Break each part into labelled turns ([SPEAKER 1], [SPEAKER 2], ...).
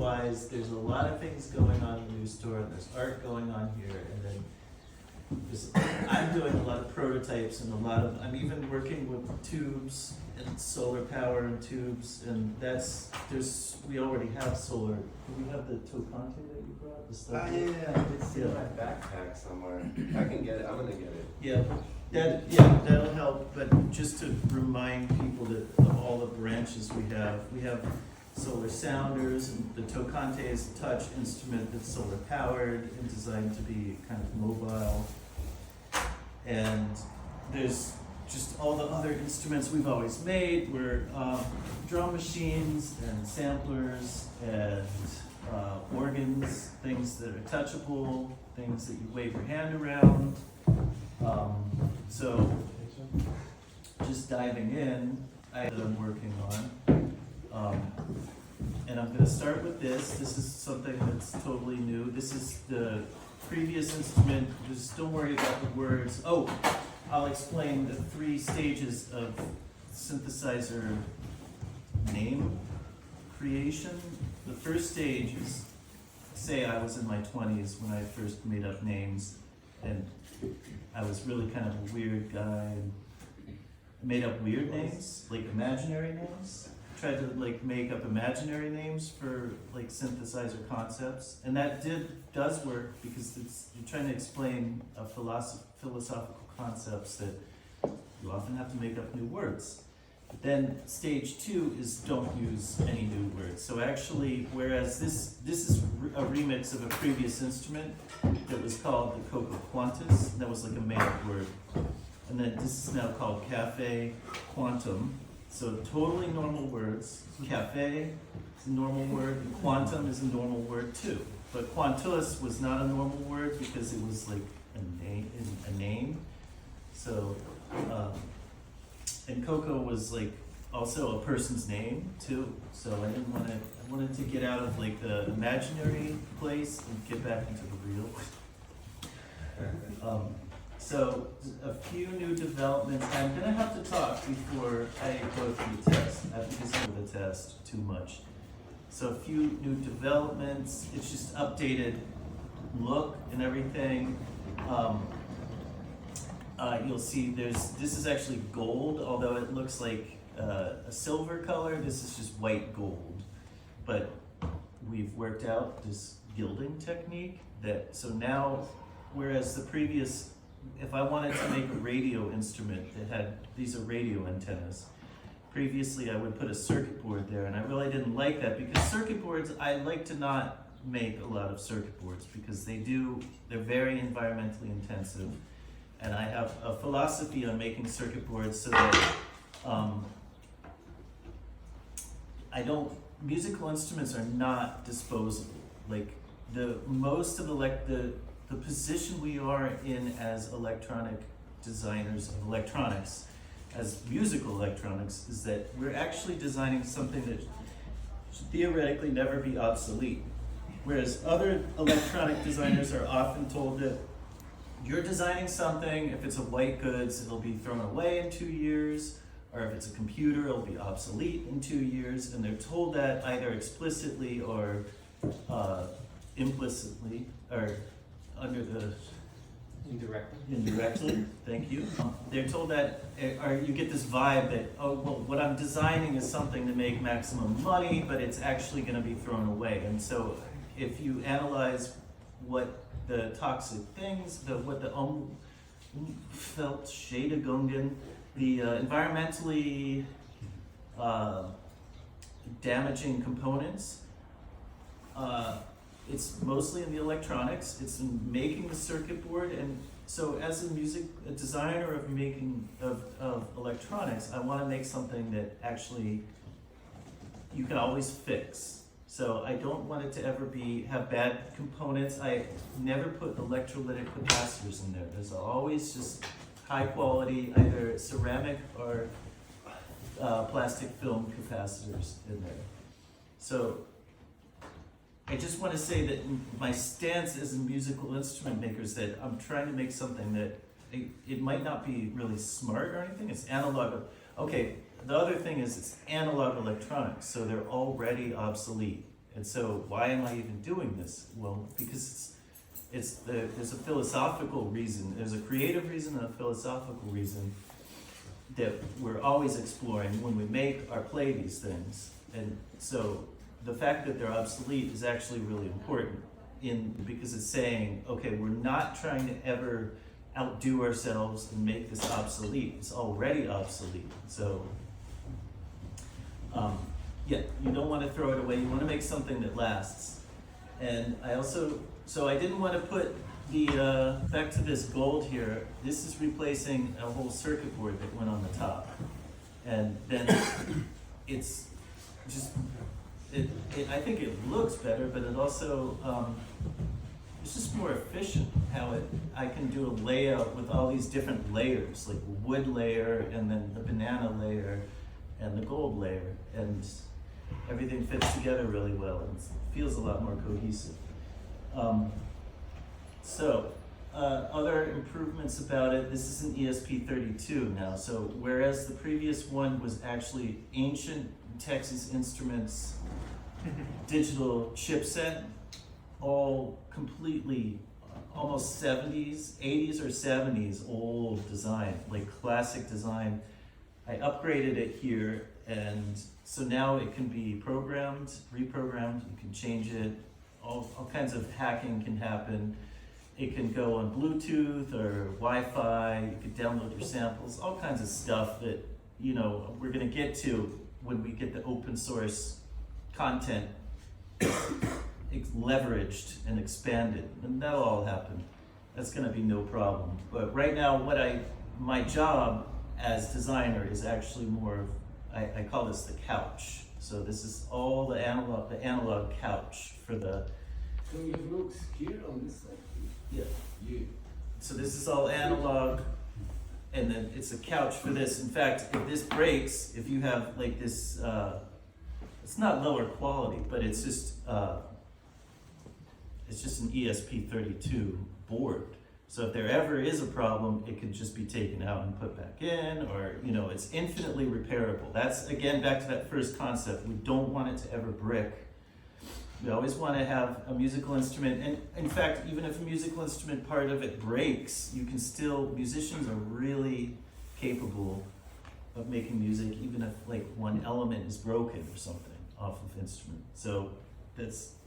[SPEAKER 1] wise, there's a lot of things going on in the new store, and there's art going on here, and then I'm doing a lot of prototypes and I'm even working with tubes and solar power and tubes, and we already have solar. Do we have the Tocante that you brought? The stuff?
[SPEAKER 2] Yeah, it's in my backpack somewhere. I can get it, I'm gonna get it.
[SPEAKER 1] Yeah, that'll help, but just to remind people that of all the branches we have solar sounders, and the Tocante is a touch instrument that's solar powered and designed to be kind of mobile. And there's just all the other instruments we've always made were drum machines and samplers and organs, things that are touchable, things that you wave your hand around. So just diving in, that I'm working on. And I'm going to start with this. This is something that's totally new. This is the previous instrument. Just don't worry about the words. Oh, I'll explain the 3 stages of synthesizer name creation. The first stage is, say I was in my 20s when I first made up names, and I was really kind of a weird guy. I made up weird names, like imaginary names. Tried to like make up imaginary names for like synthesizer concepts, and that does work because you're trying to explain philosophical concepts that you often have to make up new words. But then stage 2 is don't use any new words. So actually, whereas this is a remix of a previous instrument that was called the Coco Quantus, and that was like a made-up word, and then this is now called Cafe Quantum. So totally normal words. Cafe is a normal word, and quantum is a normal word too. But quantus was not a normal word because it was like a name. So, and Coco was like also a person's name too. So I wanted to get out of like the imaginary place and get back into the real. So a few new developments. I'm gonna have to talk before I go through the test. I have to listen to the test too much. So a few new developments. It's just updated look and everything. You'll see this is actually gold, although it looks like a silver color. This is just white gold. But we've worked out this gilding technique so now, whereas the previous, if I wanted to make a radio instrument these are radio antennas. Previously I would put a circuit board there, and I really didn't like that because circuit boards, I like to not make a lot of circuit boards because they're very environmentally intensive. And I have a philosophy on making circuit boards so that musical instruments are not disposable. Like most of the position we are in as electronic designers of electronics, as musical electronics, is that we're actually designing something that should theoretically never be obsolete. Whereas other electronic designers are often told that you're designing something, if it's a white goods, it'll be thrown away in 2 years, or if it's a computer, it'll be obsolete in 2 years, and they're told that either explicitly or implicitly, or under the indirectly, thank you. They're told that, or you get this vibe that, oh, well, what I'm designing is something to make maximum money, but it's actually going to be thrown away. And so if you analyze what the toxic things, what the Umweltschädigungen, the environmentally damaging components, it's mostly in the electronics. It's in making the circuit board, and so as a designer of electronics, I want to make something that actually you can always fix. So I don't want it to ever have bad components. I never put electrolytic capacitors in there. There's always just high quality, either ceramic or plastic film capacitors in there. So I just want to say that my stance as a musical instrument maker is that I'm trying to make something that it might not be really smart or anything. It's analog. Okay, the other thing is it's analog electronics, so they're already obsolete. And so why am I even doing this? Well, because there's a philosophical reason, there's a creative reason and a philosophical reason that we're always exploring when we make or play these things. And so the fact that they're obsolete is actually really important because it's saying, okay, we're not trying to ever outdo ourselves and make this obsolete. It's already obsolete. So yeah, you don't want to throw it away. You want to make something that lasts. And so I didn't want to put the, back to this gold here, this is replacing a whole circuit board that went on the top. And then it's just, I think it looks better, but it also, it's just more efficient how I can do a layout with all these different layers, like wood layer and then the banana layer and the gold layer, and everything fits together really well and feels a lot more cohesive. Other improvements about it, this is an ESP32 now, so whereas the previous one was actually ancient Texas Instruments digital chipset, all completely almost 80s or 70s old design, like classic design. I upgraded it here, and so now it can be programmed, reprogrammed, you can change it, all kinds of hacking can happen. It can go on Bluetooth or Wi-Fi, you could download your samples, all kinds of stuff that, you know, we're gonna get to when we get the open source content leveraged and expanded, and that'll all happen. That's gonna be no problem. But right now, my job as designer is actually more of, I call this the couch. So this is all the analog couch for the.
[SPEAKER 2] So you look here on this side.
[SPEAKER 1] Yeah.
[SPEAKER 2] You.
[SPEAKER 1] So this is all analog, and then it's a couch for this. In fact, if this breaks, if you have like this, it's not lower quality, but it's just an ESP32 board. So if there ever is a problem, it could just be taken out and put back in, or, you know, it's infinitely repairable. That's, again, back to that first concept. We don't want it to ever brick. We always want to have a musical instrument, and in fact, even if a musical instrument part of it breaks, musicians are really capable of making music, even if like one element is broken or something off of instrument. So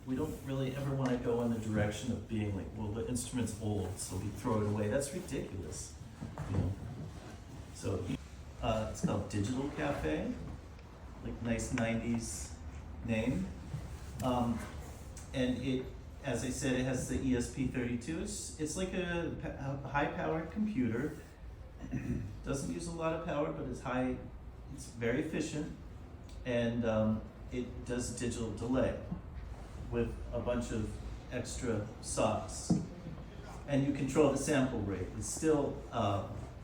[SPEAKER 1] we don't really ever want to go in the direction of being like, well, the instrument's old, so we throw it away. That's ridiculous, you know. So it's called Digital Cafe, like nice 90s name. And it, as I said, it has the ESP32. It's like a high-powered computer. Doesn't use a lot of power, but it's very efficient, and it does digital delay with a bunch of extra sockets. And you control the sample rate. It's still,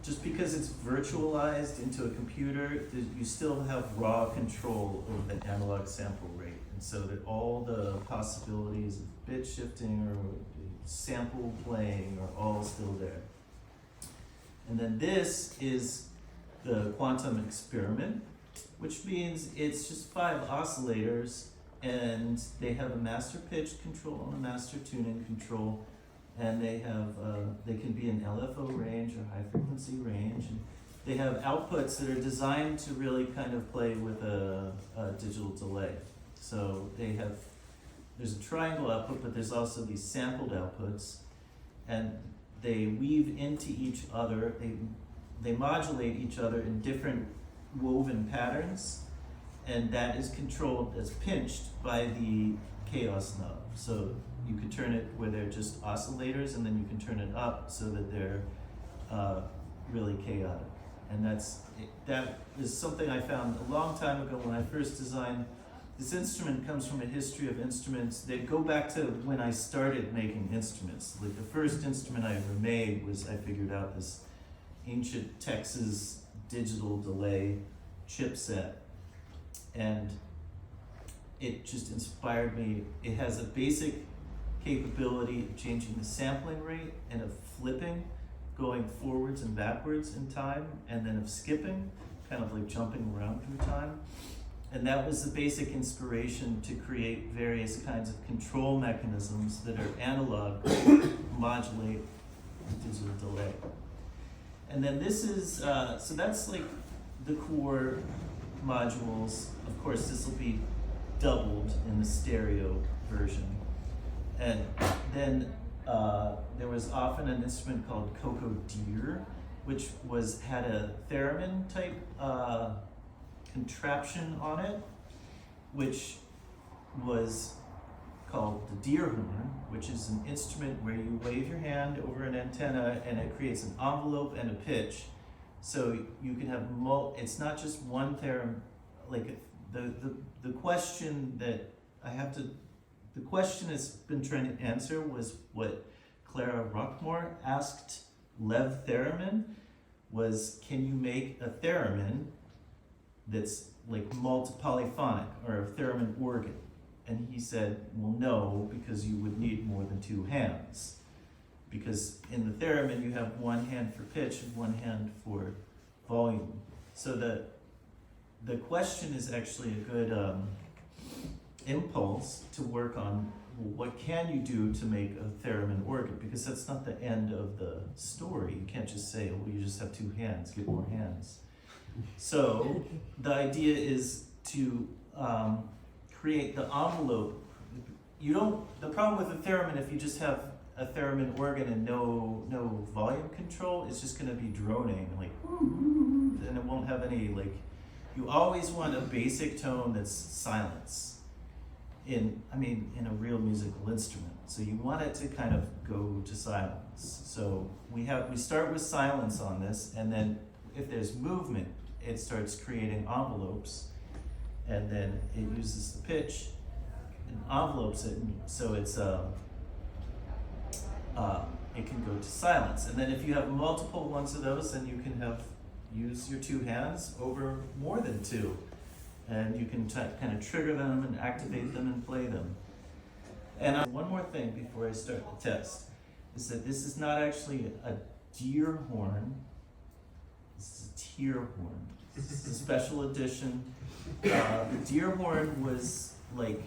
[SPEAKER 1] just because it's virtualized into a computer, you still have raw control over the analog sample rate. And so that all the possibilities of bit shifting or sample playing are all still there. And then this is the quantum experiment, which means it's just 5 oscillators, and they have a master pitch control and a master tuning control, and they can be in LFO range or high frequency range. And they have outputs that are designed to really kind of play with a digital delay. So there's a triangle output, but there's also these sampled outputs, and they weave into each other. They modulate each other in different woven patterns, and that is controlled as pinched by the chaos knob. So you can turn it where they're just oscillators, and then you can turn it up so that they're really chaotic. And that is something I found a long time ago when I first designed. This instrument comes from a history of instruments that go back to when I started making instruments. Like the first instrument I ever made was, I figured out this ancient Texas digital delay chipset, and it just inspired me. It has a basic capability of changing the sampling rate and of flipping, going forwards and backwards in time, and then of skipping, kind of like jumping around through time. And that was the basic inspiration to create various kinds of control mechanisms that are analog, modulate digital delay. And then this is, so that's like the core modules. Of course, this will be doubled in the stereo version. And then there was often an instrument called Coco Deer, which had a theremin type contraption on it, which was called the deer horn, which is an instrument where you wave your hand over an antenna and it creates an envelope and a pitch. So you can have it's not just one theremin. Like the question that the question it's been trying to answer was what Clara Rockmore asked Lev Theramin, was can you make a theremin that's like multi-polyphonic, or a theremin organ? And he said, well, no, because you would need more than two hands. Because in the theremin, you have one hand for pitch and one hand for volume. So the question is actually a good impulse to work on, well, what can you do to make a theremin organ? Because that's not the end of the story. You can't just say, oh, you just have two hands, get more hands. So the idea is to create the envelope. The problem with a theremin, if you just have a theremin organ and no volume control, it's just gonna be droning, like, and it won't have any, like, you always want a basic tone that's silence in a real musical instrument. So you want it to kind of go to silence. So we start with silence on this, and then if there's movement, it starts creating envelopes, and then it uses the pitch and envelopes it, so it's it can go to silence. And then if you have multiple ones of those, then you can use your two hands over more than two, and you can kind of trigger them and activate them and play them. And one more thing before I start the test is that this is not actually a deer horn. This is a tear horn. This is a special edition. The deer horn was like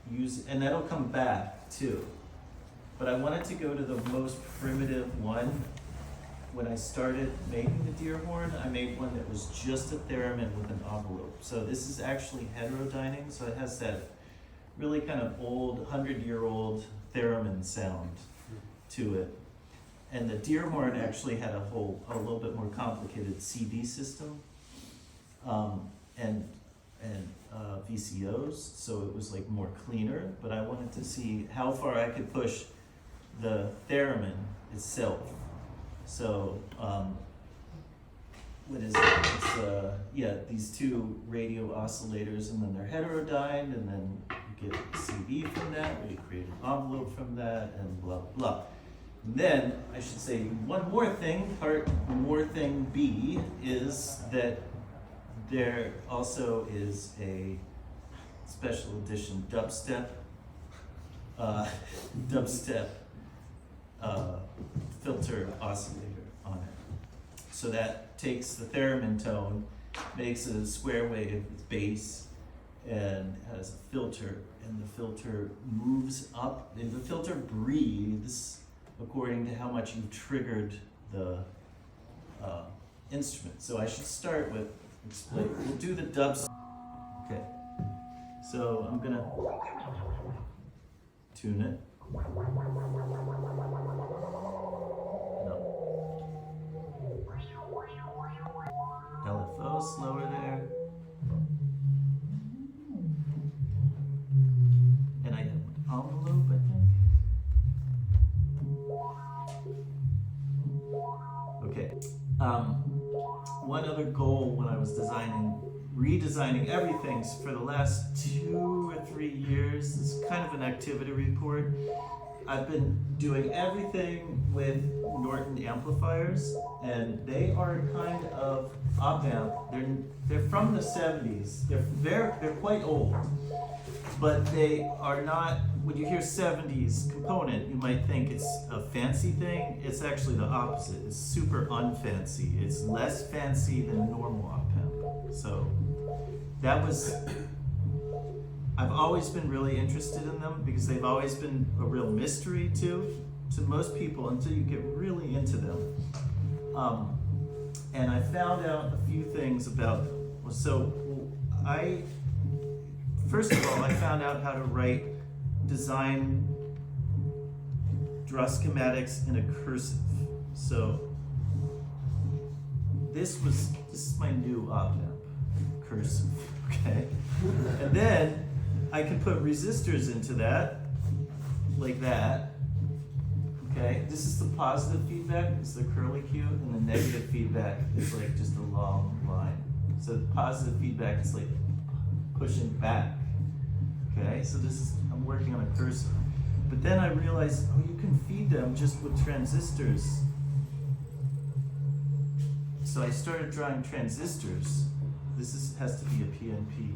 [SPEAKER 1] used, and that'll come back too. But I wanted to go to the most primitive one. When I started making the deer horn, I made one that was just a theremin with an envelope. So this is actually heterodyning, so it has that really kind of old, 100-year-old theremin sound to it. And the deer horn actually had a little bit more complicated CD system, and VCOs, so it was like more cleaner, but I wanted to see how far I could push the theremin itself. So, what is it? It's, these two radio oscillators, and then they're heterodyned, and then you get a CD from that, or you create an envelope from that, and blah, blah. And then, I should say one more thing, thing B, is that there also is a special edition dubstep filter oscillator on it. So that takes the theremin tone, makes a square wave with bass, and has a filter, and the filter moves up, and the filter breathes according to how much you've triggered the instrument. So I should start with explain. We'll do the dubstep. Okay. So I'm gonna tune it. LFO slower there. And I have an envelope, I think. Okay. One other goal when I was redesigning everything for the last 2 or 3 years is kind of an activity report. I've been doing everything with Norton amplifiers, and they are kind of op-amp. They're from the 70s. They're quite old, but they are not. When you hear 70s component, you might think it's a fancy thing. It's actually the opposite. It's super unfancy. It's less fancy than normal op-amp. So that was, I've always been really interested in them because they've always been a real mystery to most people until you get really into them. And I found out a few things about them. So first of all, I found out how to design draw schematics in a cursive. So this is my new op-amp, cursive, okay? And then I can put resistors into that, like that, okay? This is the positive feedback, it's the curly Q, and the negative feedback is like just a long line. So the positive feedback is like pushing back, okay? So I'm working on a cursive. But then I realized, oh, you can feed them just with transistors. So I started drawing transistors. This has to be a PNP.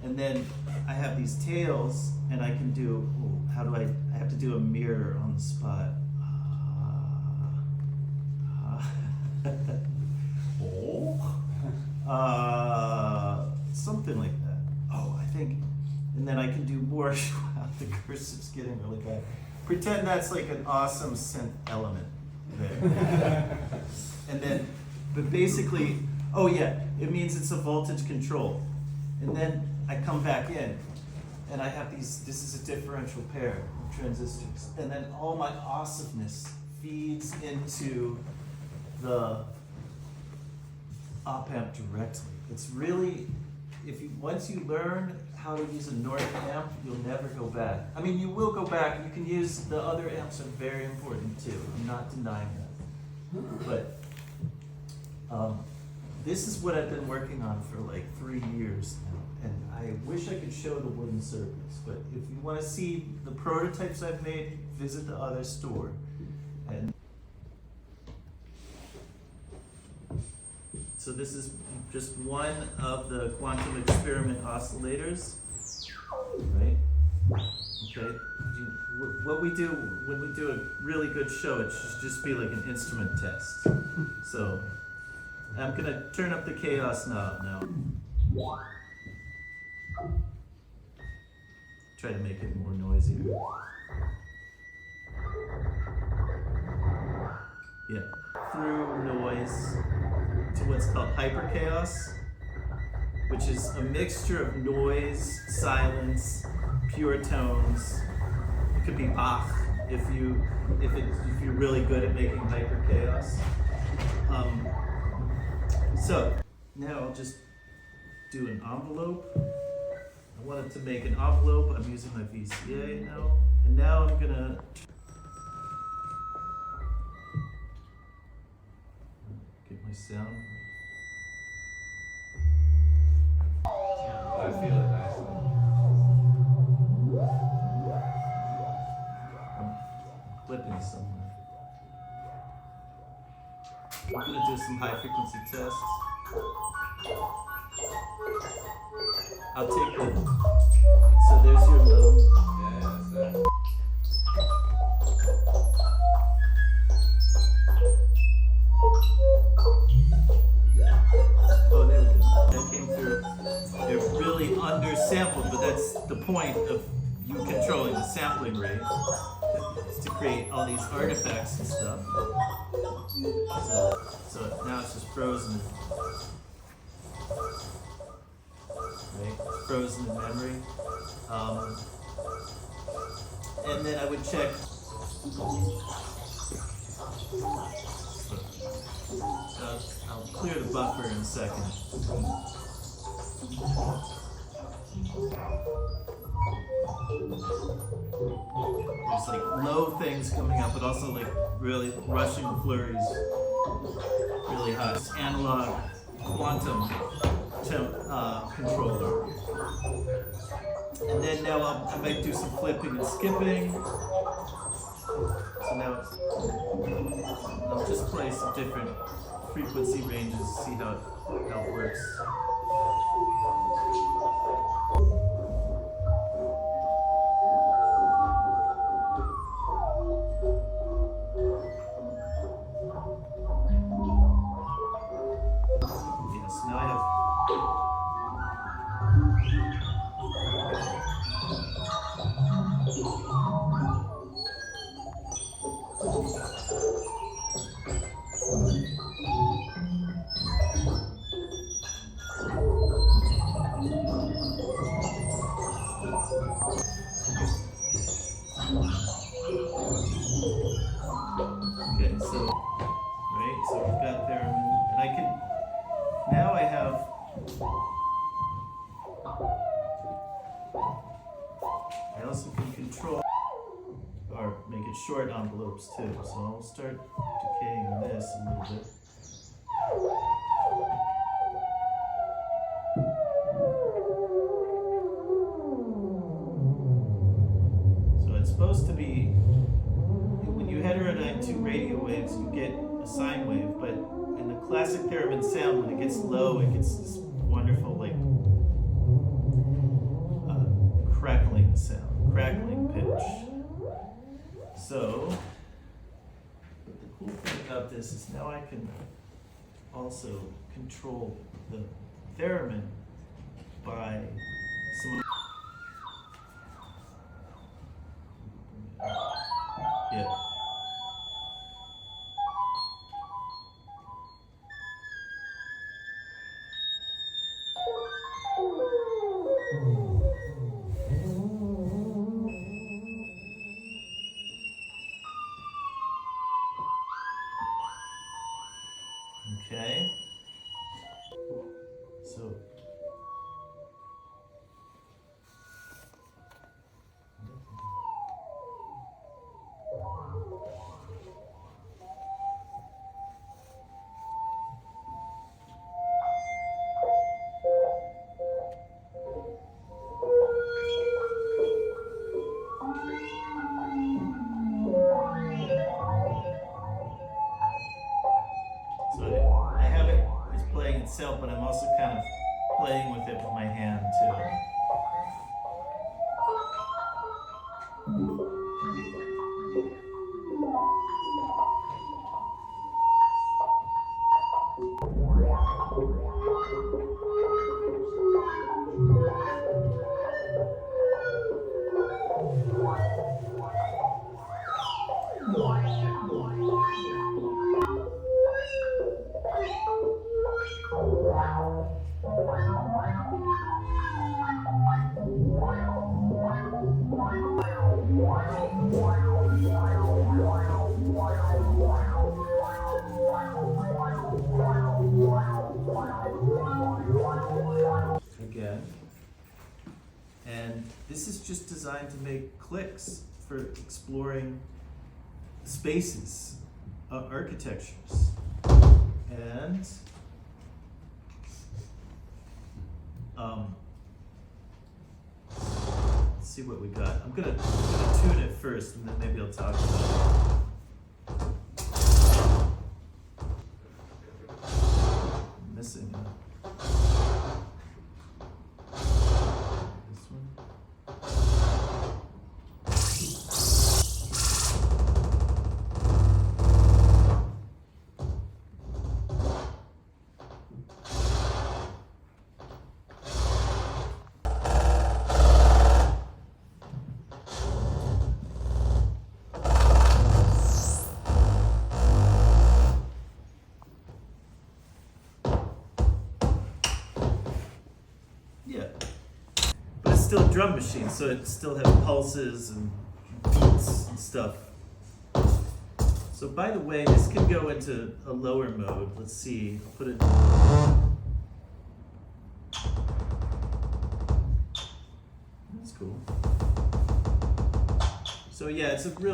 [SPEAKER 1] And then I have these tails, and I can do, I have to do a mirror on the spot. Something like that. Oh, I think, and then I can do more. Wow, the cursive's getting really bad. Pretend that's like an awesome synth element there. And then, but basically, oh yeah, it means it's a voltage control. And then I come back in, and I have this is a differential pair of transistors. And then all my awesomeness feeds into the op-amp directly. It's really, once you learn how to use a North amp, you'll never go back. I mean, you will go back. You can use the other amps are very important too. I'm not denying that. But this is what I've been working on for like 3 years now. And I wish I could show the wooden circuits, but if you want to see the prototypes I've made, visit the other store. And so this is just one of the quantum experiment oscillators, right? Okay. What we do when we do a really good show, it should just be like an instrument test. So I'm gonna turn up the chaos knob now. Try to make it more noisier. Yeah, through noise to what's called hyper chaos, which is a mixture of noise, silence, pure tones. It could be Bach if you're really good at making hyper chaos. So now I'll just do an envelope. I wanted to make an envelope. I'm using my VCA now, and now I'm gonna get my sound.
[SPEAKER 2] I feel it nicely.
[SPEAKER 1] I'm clipping somewhere. I'm gonna do some high frequency tests. I'll take so there's your low.
[SPEAKER 2] Yeah, that's it.
[SPEAKER 1] Oh, there we go. That came through. They're really undersampled, but that's the point of you controlling the sampling rate, is to create all these artifacts and stuff. So now it's just frozen. Right? Frozen in memory. And then I would check. I'll clear the buffer in a second. There's like low things coming up, but also like really rushing flurries, really high. It's analog quantum controller. And then now I might do some flipping and skipping. So now I'll just play some different frequency ranges to see how it works. Yes, now I have Okay, so, right, so we've got theremin, and I can, now I have, I also can control, or make it short envelopes too, so I'll start decaying this a little bit. So it's supposed to be, when you heterodyne two radio waves, you get a sine wave, but in the classic theremin sound, when it gets low, it gets this wonderful, like, crackling sound, crackling pitch. So, but the cool thing about this is now I can also control the theremin by some. Yeah. Okay. So. So I have it, it's playing itself, but I'm also kind of playing with it with my hand too. Again. And this is just designed to make clicks for exploring spaces, architectures. And let's see what we got. I'm gonna tune it first, and then maybe I'll talk about it. I'm missing it. This one. Yeah, but it's still a drum machine, so it still has pulses and beats and stuff. So by the way, this can go into a lower mode. Let's see, I'll put it. That's cool. So yeah, it's a real